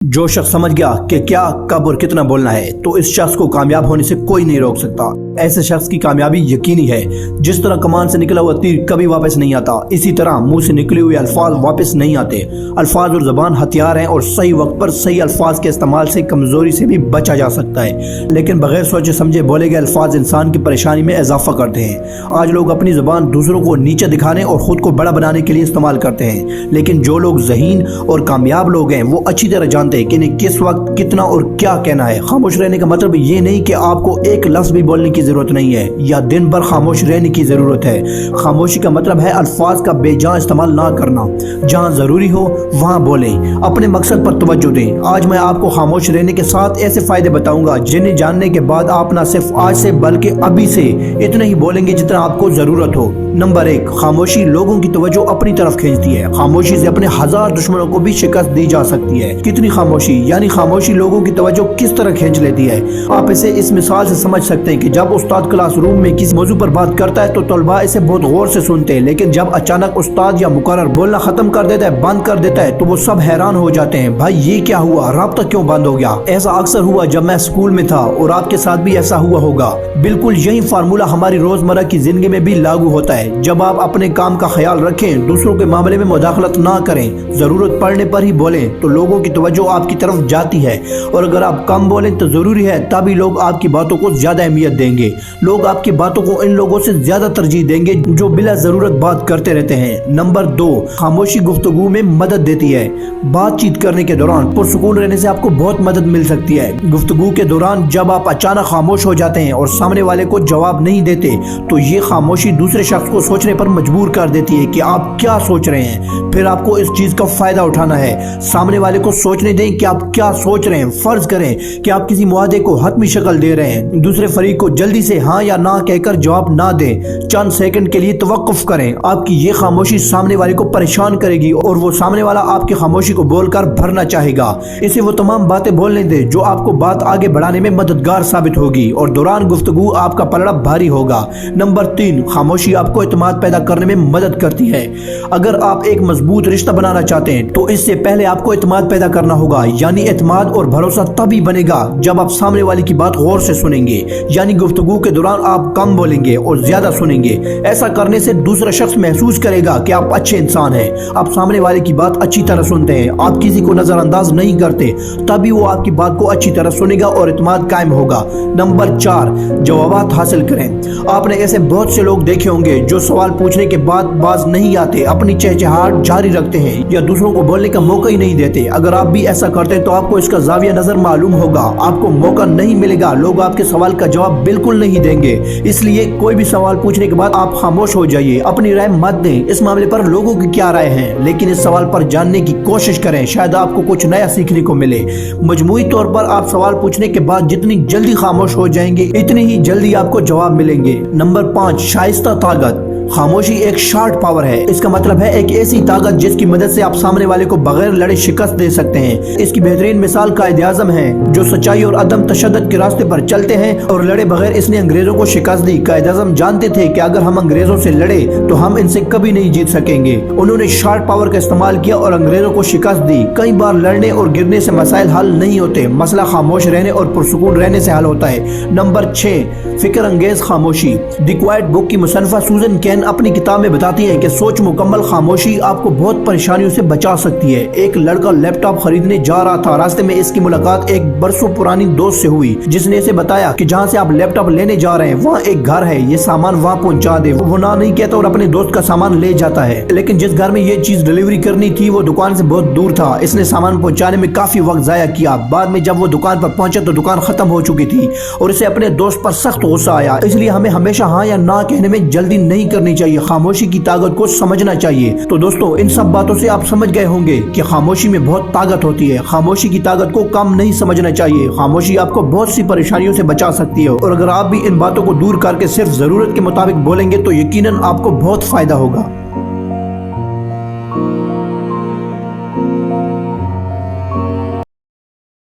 जो शख्स समझ गया कि क्या कब और कितना बोलना है तो इस शख्स को कामयाब होने से कोई नहीं रोक सकता। ऐसे शख्स की कामयाबी यकीनी है। जिस तरह कमान से निकला हुआ तीर कभी वापस नहीं आता, इसी तरह मुंह से निकले हुए अल्फाज वापस नहीं आते। अल्फाज और ज़बान हथियार हैं और सही वक्त पर सही अल्फाज के इस्तेमाल से कमजोरी से भी बचा जा सकता है, लेकिन बगैर सोचे समझे बोले गए अल्फाज इंसान की परेशानी में इजाफा करते हैं। आज लोग अपनी ज़बान दूसरों को नीचे दिखाने और खुद को बड़ा बनाने के लिए इस्तेमाल करते हैं, लेकिन जो लोग ज़हीन और कामयाब लोग हैं वो अच्छी तरह जानते हैं कि इन्हें किस वक्त कितना और क्या कहना है। खामोश रहने का मतलब ये नहीं कि आपको एक लफ्ज भी बोलने की जरूरत नहीं है या दिन भर खामोश रहने की जरूरत है। खामोशी का मतलब है अल्फाज का बेजान इस्तेमाल ना करना। जहाँ जरूरी हो वहाँ बोलें, अपने मकसद पर तवज्जो दें। आज मैं आपको खामोश रहने के साथ ऐसे फायदे बताऊंगा जिन्हें जानने के बाद आप न सिर्फ आज से बल्कि अभी से इतना ही बोलेंगे जितना आपको जरूरत हो। नंबर 1, खामोशी लोगों की तवज्जो अपनी तरफ खींचती है। खामोशी से अपने 1000 दुश्मनों को भी शिकस्त दी जा सकती है। कितनी खामोशी, यानी खामोशी लोगों की तवज्जो किस तरह खींच लेती है। आप इसे इस मिसाल से समझ सकते हैं कि जब उस्ताद क्लासरूम में किसी मौजू पर बात करता है तो तलबा इसे बहुत गौर से सुनते हैं, लेकिन जब अचानक उस्ताद या मुकर्रर बोलना खत्म कर देता है, बंद कर देता है, तो वो सब हैरान हो जाते हैं, भाई ये क्या हुआ, राब्ता क्यों बंद हो गया। ऐसा अक्सर हुआ जब मैं स्कूल में था और आपके साथ भी ऐसा हुआ होगा। बिल्कुल यही फार्मूला हमारी रोजमर्रा की जिंदगी में भी लागू होता है। जब आप अपने काम का ख्याल रखें, दूसरों के मामले में मुदाखलत ना करें, जरूरत पड़ने पर ही बोलें, तो लोगों की तवज्जो आपकी तरफ जाती है। और अगर आप कम बोलें तो जरूरी है, तभी लोग आपकी बातों को ज्यादा अहमियत देंगे। लोग आपकी बातों को इन लोगों से ज्यादा तरजीह देंगे जो बिला जरूरत बात करते रहते हैं। नंबर 2, खामोशी गुफ्तगू में मदद देती है। बातचीत करने के दौरान पुरसुकून रहने से आपको बहुत मदद मिल सकती है। गुफ्तगू के दौरान जब आप अचानक खामोश हो जाते हैं और सामने वाले को जवाब नहीं देते, तो ये खामोशी दूसरे शख्स को सोचने पर मजबूर कर देती है कि आप क्या सोच रहे हैं। फिर आपको इस चीज का फायदा उठाना है। सामने वाले को सोचने दें कि आप क्या सोच रहे हैं। फर्ज करें कि आप किसी मुआदे को हतमी शक्ल दे रहे हैं, दूसरे फरीक को जल्दी से हाँ या ना कहकर जवाब ना दें। चंद सेकंड के लिए तवक्कुफ करें। आपकी ये खामोशी सामने वाले को परेशान करेगी और वो सामने वाला आपकी खामोशी को बोलकर भरना चाहेगा। इसे वो तमाम बातें बोलने दें जो आपको बात आगे बढ़ाने में मददगार साबित होगी और दौरान गुफ्तगू आपका पलड़ा भारी होगा। नंबर 3, खामोशी आपको इत्मीनान पैदा करने में मदद करती है। अगर आप एक मजबूत रिश्ता बनाना चाहते हैं तो इससे पहले आपको इत्मीनान पैदा करना होगा, यानी इत्मीनान और भरोसा तभी बनेगा जब आप सामने वाले की बात गौर से सुनेंगे, यानी गुफ्तगू के दौरान आप कम बोलेंगे और ज्यादा सुनेंगे। ऐसा करने से दूसरा शख्स महसूस करेगा कि आप अच्छे इंसान हैं, आप सामने वाले की बात अच्छी तरह सुनते हैं, आप किसी को नजरअंदाज नहीं करते, तभी वो आपकी बात को अच्छी तरह सुनेगा और इत्मीनान कायम होगा। नंबर 4, जवाबात हासिल करें। आपने ऐसे बहुत से लोग देखे होंगे जो सवाल पूछने के बाद बाज नहीं आते, अपनी चहचहाट जारी रखते हैं या दूसरों को बोलने का मौका ही नहीं देते। अगर आप भी ऐसा करते हैं तो आपको इसका जाविया नजर मालूम होगा, आपको मौका नहीं मिलेगा, लोग आपके सवाल का जवाब बिल्कुल नहीं देंगे। इसलिए कोई भी सवाल पूछने के बाद आप खामोश हो जाइए, अपनी राय मत दें। इस मामले पर लोगों की क्या राय है, लेकिन इस सवाल पर जानने की कोशिश करें, शायद आपको कुछ नया सीखने को मिले। मजमूई तौर पर आप सवाल पूछने के बाद जितनी जल्दी खामोश हो जाएंगे इतनी ही जल्दी आपको जवाब मिलेंगे। नंबर 5, शाइस्ता ताकत। खामोशी एक शार्ट पावर है। इसका मतलब है एक ऐसी ताकत जिसकी मदद से आप सामने वाले को बगैर लड़े शिकस्त दे सकते हैं। इसकी बेहतरीन मिसाल कायद आज़म है जो सच्चाई और अदम तशद्दुद के रास्ते पर चलते हैं और लड़े बगैर इसने अंग्रेजों को शिकस्त दी। कायद आज़म जानते थे कि अगर हम अंग्रेजों से लड़े तो हम इनसे कभी नहीं जीत सकेंगे। उन्होंने शार्ट पावर का इस्तेमाल किया और अंग्रेजों को शिकस्त दी। कई बार लड़ने और गिरने से मसाइल हल नहीं होते, मसला खामोश रहने और पुरसुकून रहने से हल होता है। नंबर 6, फिक्र अंगेज खामोशी। द क्वाइट बुक की मुसन्निफा सूजन कैन अपनी किताब में बताती हैं कि सोच मुकम्मल खामोशी आपको बहुत परेशानियों से बचा सकती है। एक लड़का लैपटॉप खरीदने जा रहा था, रास्ते में इसकी मुलाकात एक बरसों पुरानी दोस्त से हुई जिसने इसे बताया कि जहाँ से आप लैपटॉप लेने जा रहे हैं वहाँ एक घर है, ये सामान वहाँ पहुँचा दे। वो ना नहीं कहता और अपने दोस्त का सामान ले जाता है, लेकिन जिस घर में ये चीज डिलीवरी करनी थी वो दुकान से बहुत दूर था। इसने सामान पहुँचाने में काफी वक्त जाया किया। बाद में जब वो दुकान पर पहुंचे तो दुकान खत्म हो चुकी थी और इसे अपने दोस्त पर सख्त गुस्सा आया। इसलिए हमें हमेशा हाँ या ना कहने में जल्दी नहीं करनी चाहिए, खामोशी की ताकत को समझना चाहिए। तो दोस्तों, इन सब बातों से आप समझ गए होंगे कि खामोशी में बहुत ताकत होती है। खामोशी की ताकत को कम नहीं समझना चाहिए। खामोशी आपको बहुत सी परेशानियों से बचा सकती है और अगर आप भी इन बातों को दूर करके सिर्फ जरूरत के मुताबिक बोलेंगे तो यकीनन आपको बहुत फायदा होगा।